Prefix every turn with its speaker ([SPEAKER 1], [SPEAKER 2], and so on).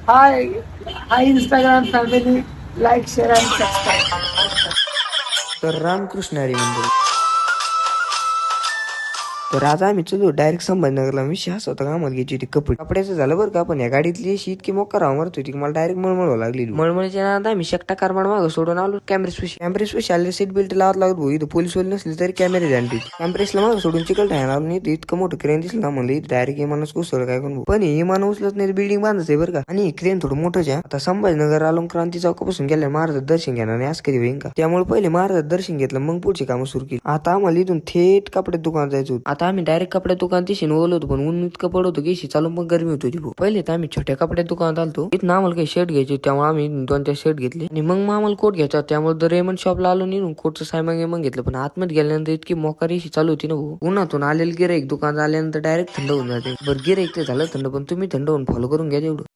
[SPEAKER 1] हाय हाय Instagram family, like share आणि subscribe.
[SPEAKER 2] तर रामकृष्ण हरी मंडळी. तर आज आम्ही चलो डायरेक्ट संभाजीनगरला. विषय असा होता का आम्हाला घ्यायची होती कपड्याचं झालं बरं का. पण या गाडीतली अशी इतकी मोकार मारत होती की मला डायरेक्ट मळमळ व्हायला लागली. मळमळीच्या नादात आम्ही शकटा कारमाड मागं सोडून आलो कॅम्ब्रेस आले. सीट बेल्ट लावत लागत भाऊ. इथं पोलीस वाले नसले तरी कॅमेरे ध्यान ठेवते. कॅम्ब्रेसला मागं सोडून चिकल ठायला आलो नाही. इतकं मोठं क्रेन दिसलं ना म्हणलं डायरेक्ट इमानच कोसळ काय करून. पण हे इमान उचलत नाही, बिल्डिंग बांधच आहे बरं का. आणि क्रेन थोडं मोठंच आहे. आता संभाजीनगर आलो, क्रांती चौकापासून गेल्या महाराज दर्शन घेणार नाही असं कधी होईन का. त्यामुळे पहिले महाराज दर्शन घेतलं, मग पुढची कामं सुरू केली. आता आम्हाला इथून थेट कपड्यात दुकान जायचं होतं. आता आम्ही डायरेक्ट कपड्यात दुकान दिशेने ओलं होतो, पण ऊन इतकं पडत होतं की चालून मग गरमी होती. पहिले तर आम्ही छोट्या कपड्यात दुकानात आलतो. इथं आम्हाला काही शर्ट घ्यायचे, त्यामुळे आम्ही 2-4 शर्ट घेतले. आणि मग आम्हाला कोट घ्यायचा, त्यामुळे रेमंड शॉपला आलो नाही. कोटचं सायमान घेतलं. पण आतमध्ये गेल्यानंतर इतकी मोकारी चालू होती ना भाऊ. उन्हातून आलेलं गिराईक दुकानात आल्यानंतर डायरेक्ट थंड होऊन जाते. बरं गिराईक ते झालं थंड, पण तुम्ही थंड होऊन फॉलो करून घ्या तेवढं.